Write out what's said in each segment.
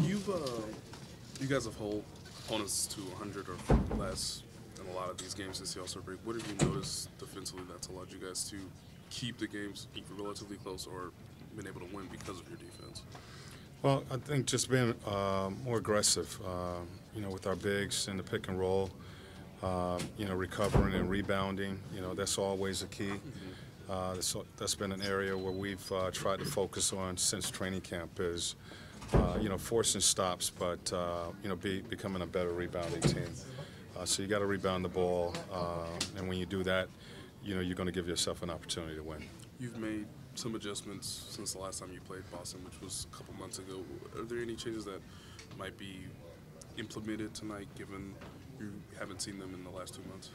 You've you guys have held opponents to 100 or less in a lot of these games since the All-Star break. What have you noticed defensively that's allowed you guys to keep the games either relatively close or been able to win because of your defense? Well, I think just being more aggressive, with our bigs in the pick and roll, recovering and rebounding, that's always a key. That's been an area where we've tried to focus on since training camp is, forcing stops, but, becoming a better rebounding team. So you got to rebound the ball, and when you do that, you're going to give yourself an opportunity to win. You've made some adjustments since the last time you played Boston, which was a couple months ago. Are there any changes that might be implemented tonight, given you haven't seen them in the last 2 months?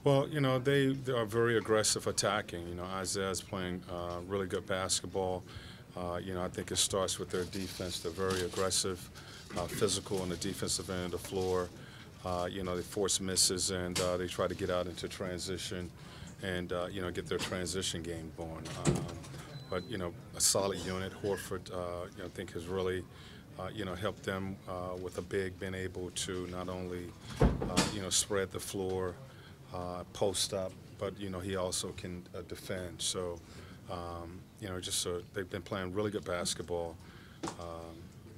Well, they are very aggressive attacking. Isaiah's playing really good basketball. I think it starts with their defense. They're very aggressive, physical on the defensive end of the floor. They force misses and they try to get out into transition and, get their transition game going. But, a solid unit. Horford, I think has really, helped them with a big being able to not only, spread the floor, post up, but, he also can defend. So, they've been playing really good basketball,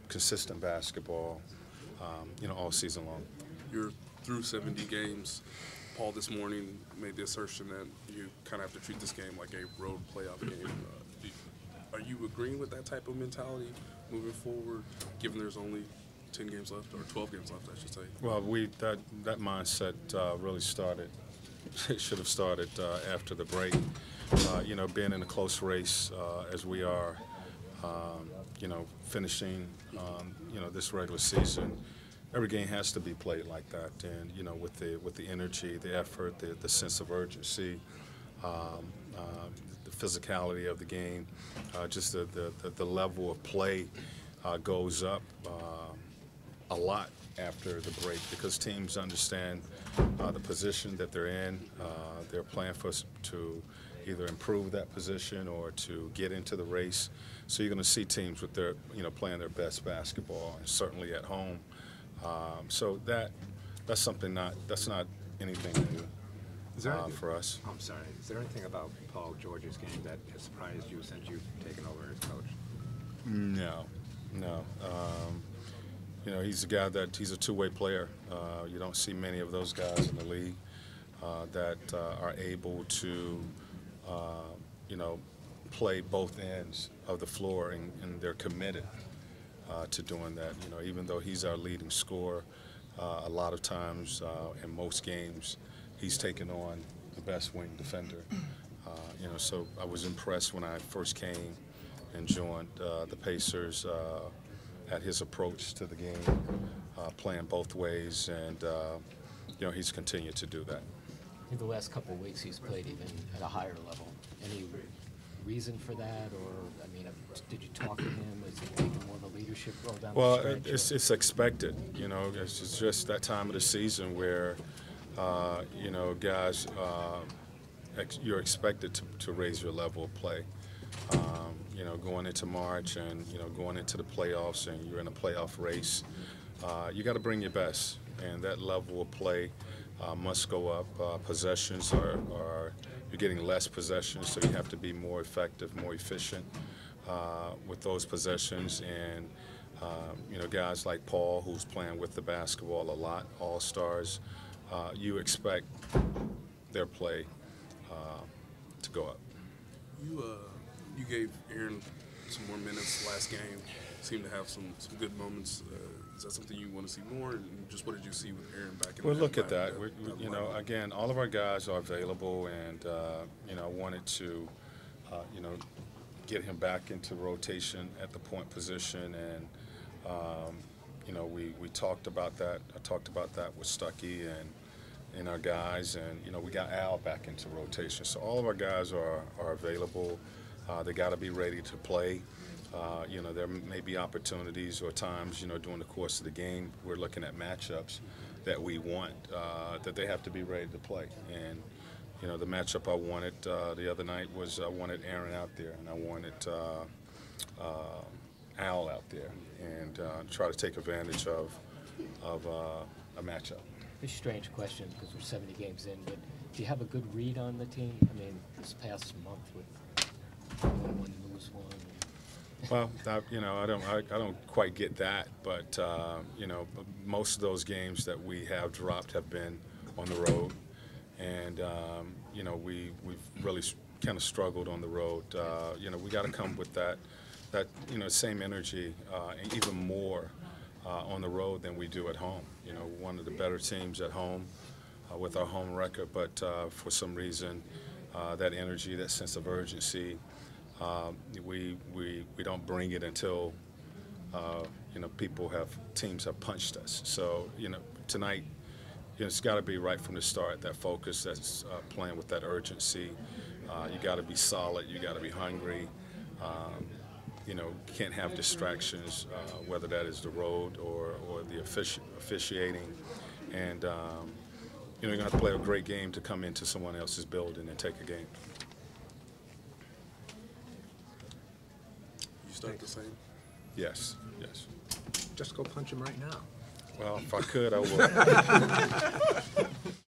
consistent basketball, all season long. You're through 70 games. Paul this morning made the assertion that you kind of have to treat this game like a road playoff game. Are you agreeing with that type of mentality moving forward, given there's only 10 games left, or 12 games left, I should say? Well, that mindset really started. It should have started after the break. Being in a close race as we are, finishing, this regular season. Every game has to be played like that, and with the energy, the effort, the sense of urgency, the physicality of the game, just the level of play goes up a lot after the break because teams understand the position that they're in. They're playing for us to either improve that position or to get into the race. So you're going to see teams with their playing their best basketball, and certainly at home. So that's something that's not anything new for us. I'm sorry. Is there anything about Paul George's game that has surprised you since you've taken over as coach? No. He's a guy he's a two-way player. You don't see many of those guys in the league that are able to, play both ends of the floor, and they're committed to doing that. Even though he's our leading scorer, a lot of times in most games, he's taken on the best wing defender. So I was impressed when I first came and joined the Pacers at his approach to the game, playing both ways, and he's continued to do that. In the last couple of weeks, he's played even at a higher level. Any reason for that, or did you talk to him? Is he taking more of a leadership role down the stretch? Well, it's expected. It's just that time of the season where guys, you're expected to raise your level of play. Going into March and going into the playoffs, and you're in a playoff race, you got to bring your best, and that level of play must go up. Possessions are you're getting less possessions, so you have to be more effective, more efficient with those possessions. And guys like Paul, who's playing with the basketball a lot, all-stars, you expect their play to go up. You gave Aaron some more minutes last game. Seemed to have some good moments. Is that something you want to see more? And just what did you see with Aaron back in? Well, look at that. Again, all of our guys are available, and I wanted to, get him back into rotation at the point position, and we talked about that. I talked about that with Stuckey and our guys, and we got Al back into rotation. So all of our guys are available. They got to be ready to play. There may be opportunities or times, during the course of the game, we're looking at matchups that we want, that they have to be ready to play. And, the matchup I wanted the other night was I wanted Aaron out there, and I wanted owl out there and try to take advantage of a matchup. It's a strange question because we're 70 games in, but do you have a good read on the team? I mean, this past month with win one, lose one. Well, I don't quite get that, but most of those games that we have dropped have been on the road, and we've really kind of struggled on the road. We got to come with that same energy and even more on the road than we do at home. One of the better teams at home with our home record, but for some reason, that energy, that sense of urgency, we don't bring it until teams have punched us. So tonight, it's got to be right from the start. That focus, that's playing with that urgency. You got to be solid. You got to be hungry. Can't have distractions, whether that is the road or the officiating. And you're going to have to play a great game to come into someone else's building and take a game. You start the same? Yes. Just go punch him right now. Well, if I could, I would.